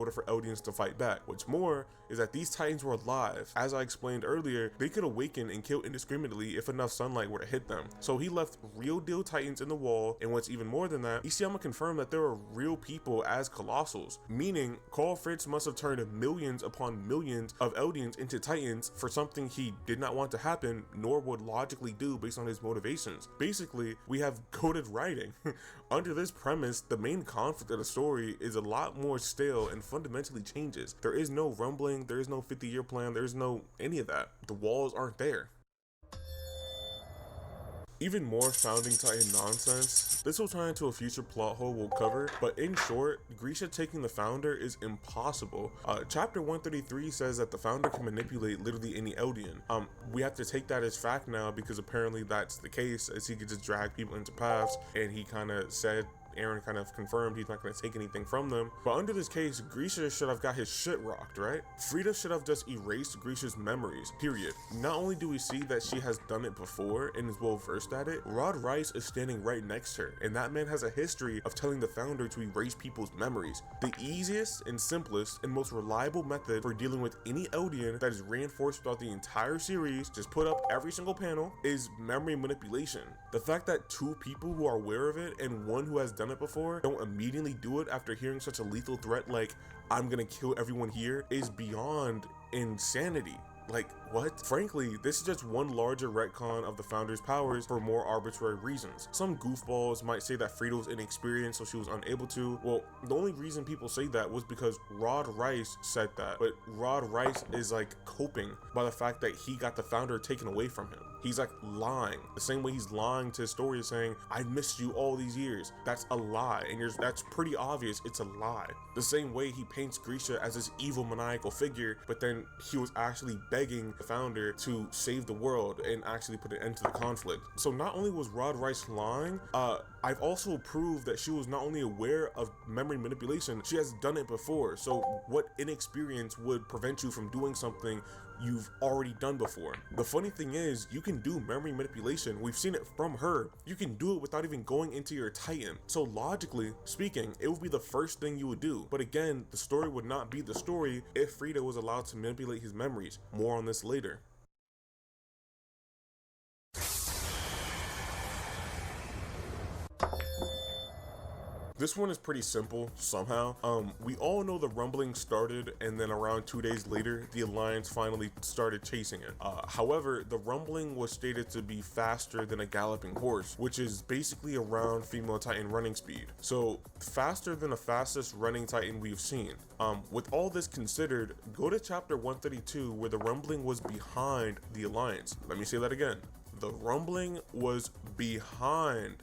order for Eldians to fight back. What's more is that these Titans were alive. As I explained earlier, they could awaken and kill indiscriminately if enough sunlight were to hit them. So he left real deal Titans in the wall, and what's even more than that, Ishiyama confirmed that there were real people as Colossals, meaning Carl Fritz must have turned millions upon millions of Eldians into Titans for something he did not want to happen, nor would logically do based on his motivations. Basically, we have coded writing. Under this premise, the main conflict of the story is a lot more stale and fundamentally changes. There is no rumbling, there is no 50-year plan, there's no any of that. The walls aren't there. Even more founding Titan nonsense. This will tie into a future plot hole we'll cover, but in short, Grisha taking the founder is impossible. Chapter 133 says that the founder can manipulate literally any Eldian. We have to take that as fact now because apparently that's the case, as he could just drag people into paths, and he kind of said, Eren kind of confirmed he's not going to take anything from them. But under this case, Grisha should have got his shit rocked, right? Frida should have just erased Grisha's memories, period. Not only do we see that she has done it before and is well versed at it, Rod Rice is standing right next to her, and that man has a history of telling the founder to erase people's memories. The easiest and simplest and most reliable method for dealing with any Eldian that is reinforced throughout the entire series, just put up every single panel, is memory manipulation. The fact that two people who are aware of it and one who has done it before don't immediately do it after hearing such a lethal threat like, I'm gonna kill everyone here, is beyond insanity. Like, what? Frankly, this is just one larger retcon of the founder's powers for more arbitrary reasons. Some goofballs might say that Frida was inexperienced so she was unable to. Well, the only reason people say that was because Rod Rice said that, but Rod Rice is like coping by the fact that he got the founder taken away from him. He's like lying. The same way he's lying to his story is saying, I missed you all these years. That's a lie, and that's pretty obvious it's a lie. The same way he paints Grisha as this evil maniacal figure, but then he was actually begging the founder to save the world and actually put an end to the conflict. So not only was Rod Rice lying, I've also proved that she was not only aware of memory manipulation, she has done it before. So what inexperience would prevent you from doing something you've already done before? The funny thing is, you can do memory manipulation. We've seen it from her. You can do it without even going into your Titan. So logically speaking, it would be the first thing you would do. But again, the story would not be the story if Frida was allowed to manipulate his memories. More on this later. This one is pretty simple somehow. We all know the rumbling started, and then around 2 days later, the Alliance finally started chasing it. However, the rumbling was stated to be faster than a galloping horse, which is basically around female Titan running speed. So faster than the fastest running Titan we've seen. With all this considered, go to chapter 132 where the rumbling was behind the Alliance. Let me say that again. The rumbling was behind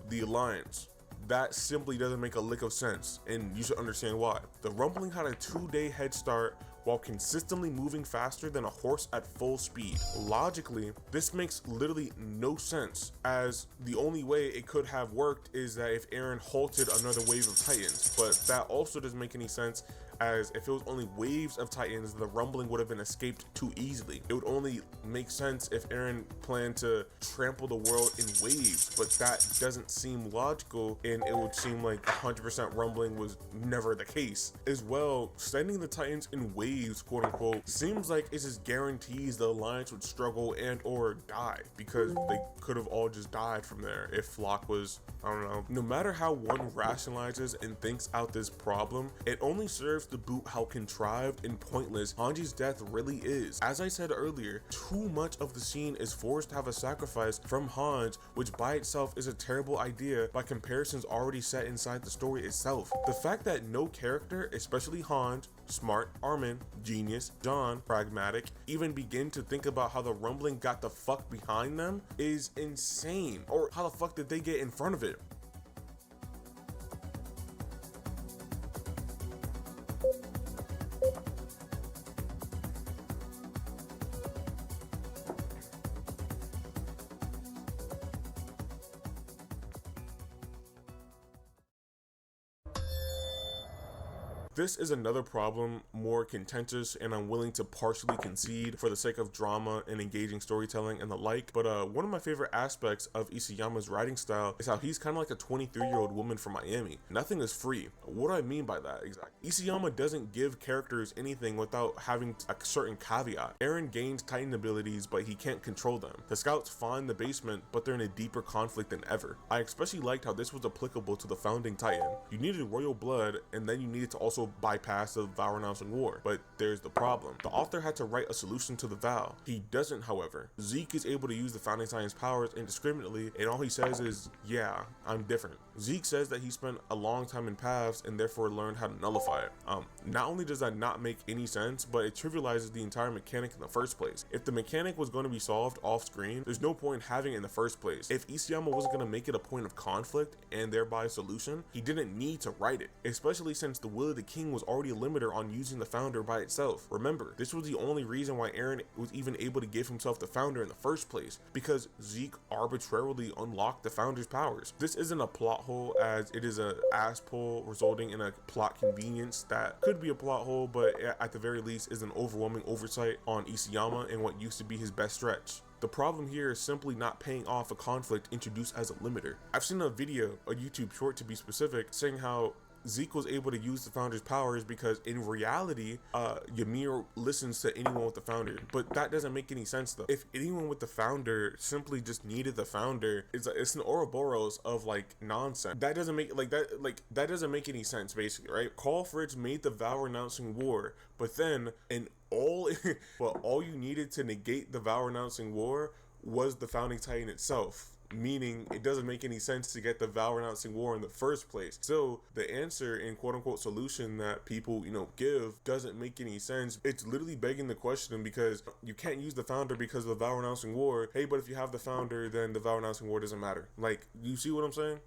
the Alliance. That simply doesn't make a lick of sense, and you should understand why. The rumbling had a 2-day head start while consistently moving faster than a horse at full speed. Logically, this makes literally no sense, as the only way it could have worked is that if Eren halted another wave of Titans, but that also doesn't make any sense, as if it was only waves of Titans, the rumbling would have been escaped too easily. It would only make sense if Eren planned to trample the world in waves, but that doesn't seem logical, and it would seem like 100% rumbling was never the case. As well, sending the Titans in waves, quote unquote, seems like it just guarantees the Alliance would struggle and or die, because they could have all just died from there if Flock was, I don't know. No matter how one rationalizes and thinks out this problem, it only serves to boot how contrived and pointless Hanji's death really is. As I said earlier, too much of the scene is forced to have a sacrifice from Hanji, which by itself is a terrible idea by comparisons already set inside the story itself. The fact that no character, especially Hanji, Smart, Armin, Genius, John, Pragmatic, even begin to think about how the rumbling got the fuck behind them is insane. Or how the fuck did they get in front of it? This is another problem, more contentious, and I'm willing to partially concede for the sake of drama and engaging storytelling and the like. But one of my favorite aspects of Isayama's writing style is how he's kind of like a 23-year-old woman from Miami. Nothing is free. What do I mean by that exactly? Isayama doesn't give characters anything without having a certain caveat. Eren gains Titan abilities, but he can't control them. The scouts find the basement, but they're in a deeper conflict than ever. I especially liked how this was applicable to the founding Titan. You needed royal blood, and then you needed to also bypass the vow renouncing war. But there's the problem. The author had to write a solution to the vow. He doesn't, however. Zeke is able to use the founding Titan's powers indiscriminately, and all he says is, yeah, I'm different. Zeke says that he spent a long time in paths and therefore learned how to nullify it. Not only does that not make any sense, but it trivializes the entire mechanic in the first place. If the mechanic was going to be solved off screen, there's no point in having it in the first place. If Isayama wasn't going to make it a point of conflict and thereby a solution, he didn't need to write it, especially since the will of the king was already a limiter on using the founder by itself. Remember, this was the only reason why Eren was even able to give himself the founder in the first place, because Zeke arbitrarily unlocked the founder's powers. This isn't a plot hole, as it is a ass pull resulting in a plot convenience that could be a plot hole, but at the very least is an overwhelming oversight on Isayama and what used to be his best stretch. The problem here is simply not paying off a conflict introduced as a limiter. I've seen a video, a YouTube short to be specific, saying how Zeke was able to use the founder's powers because in reality, Ymir listens to anyone with the founder. But that doesn't make any sense though. If anyone with the founder simply just needed the founder, it's an Ouroboros of like nonsense. That doesn't make that doesn't make any sense basically, right? Carl Fritz made the vow renouncing war, but then all you needed to negate the vow renouncing war was the founding Titan itself. Meaning it doesn't make any sense to get the vow renouncing war in the first place. So the answer and quote unquote solution that people give doesn't make any sense. It's literally begging the question, because you can't use the founder because of the vow renouncing war. Hey, but if you have the founder, then the vow renouncing war doesn't matter. Like, you see what I'm saying?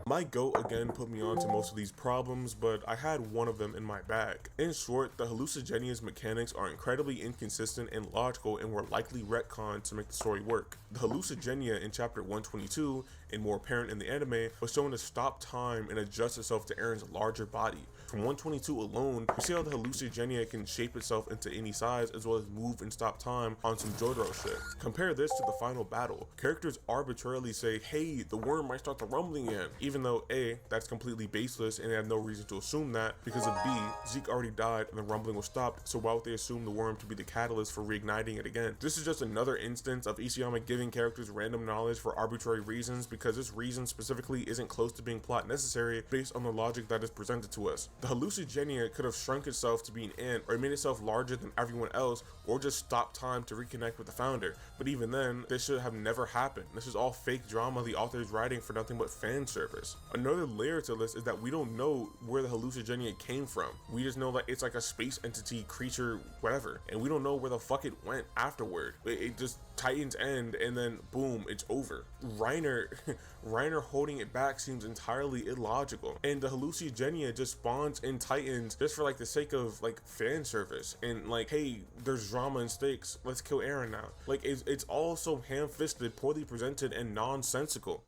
My goat again put me on to most of these problems, but I had one of them in my bag. In short, the hallucigenia's mechanics are incredibly inconsistent and logical and were likely retconned to make the story work. The hallucigenia in chapter 122, and more apparent in the anime, was shown to stop time and adjust itself to Eren's larger body. From 122 alone, we see how the hallucigenia can shape itself into any size as well as move and stop time on some Jotaro shit. Compare this to the final battle. Characters arbitrarily say, hey, the worm might start to rumbling again, even though A, that's completely baseless and they have no reason to assume that, because of B, Zeke already died and the rumbling was stopped, so why would they assume the worm to be the catalyst for reigniting it again? This is just another instance of Isayama giving characters random knowledge for arbitrary reasons, because this reason specifically isn't close to being plot necessary based on the logic that is presented to us. The hallucigenia could have shrunk itself to be an ant, or made itself larger than everyone else, or just stopped time to reconnect with the founder. But even then, this should have never happened. This is all fake drama the author is writing for nothing but fan service. Another layer to this is that we don't know where the hallucigenia came from. We just know that it's like a space entity, creature, whatever, and we don't know where the fuck it went afterward. It just Titans end and then boom, it's over. Reiner holding it back seems entirely illogical, and the hallucigenia just spawns in Titans just for like the sake of like fan service and like, hey, there's drama and stakes, let's kill Eren now. Like it's all so ham-fisted, poorly presented, and nonsensical.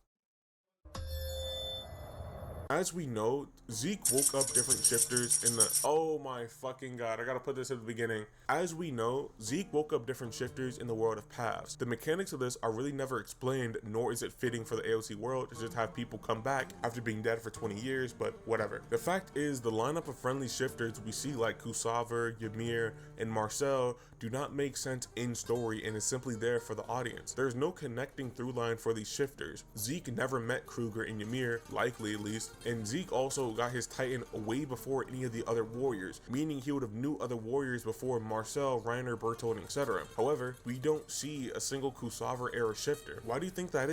As we know, Zeke woke up different shifters in the— oh my fucking god, I gotta put this at the beginning. As we know, Zeke woke up different shifters in the world of paths. The mechanics of this are really never explained, nor is it fitting for the AOC world to just have people come back after being dead for 20 years, but whatever. The fact is, the lineup of friendly shifters we see like Kusaver, Ymir, and Marcel do not make sense in story and is simply there for the audience. There is no connecting through line for these shifters. Zeke never met Kruger and Ymir, likely at least, and Zeke also got his Titan way before any of the other warriors, meaning he would have knew other warriors before Marcel, Reiner, Bertolt, etc. However, we don't see a single Kusaver era shifter. Why do you think that is?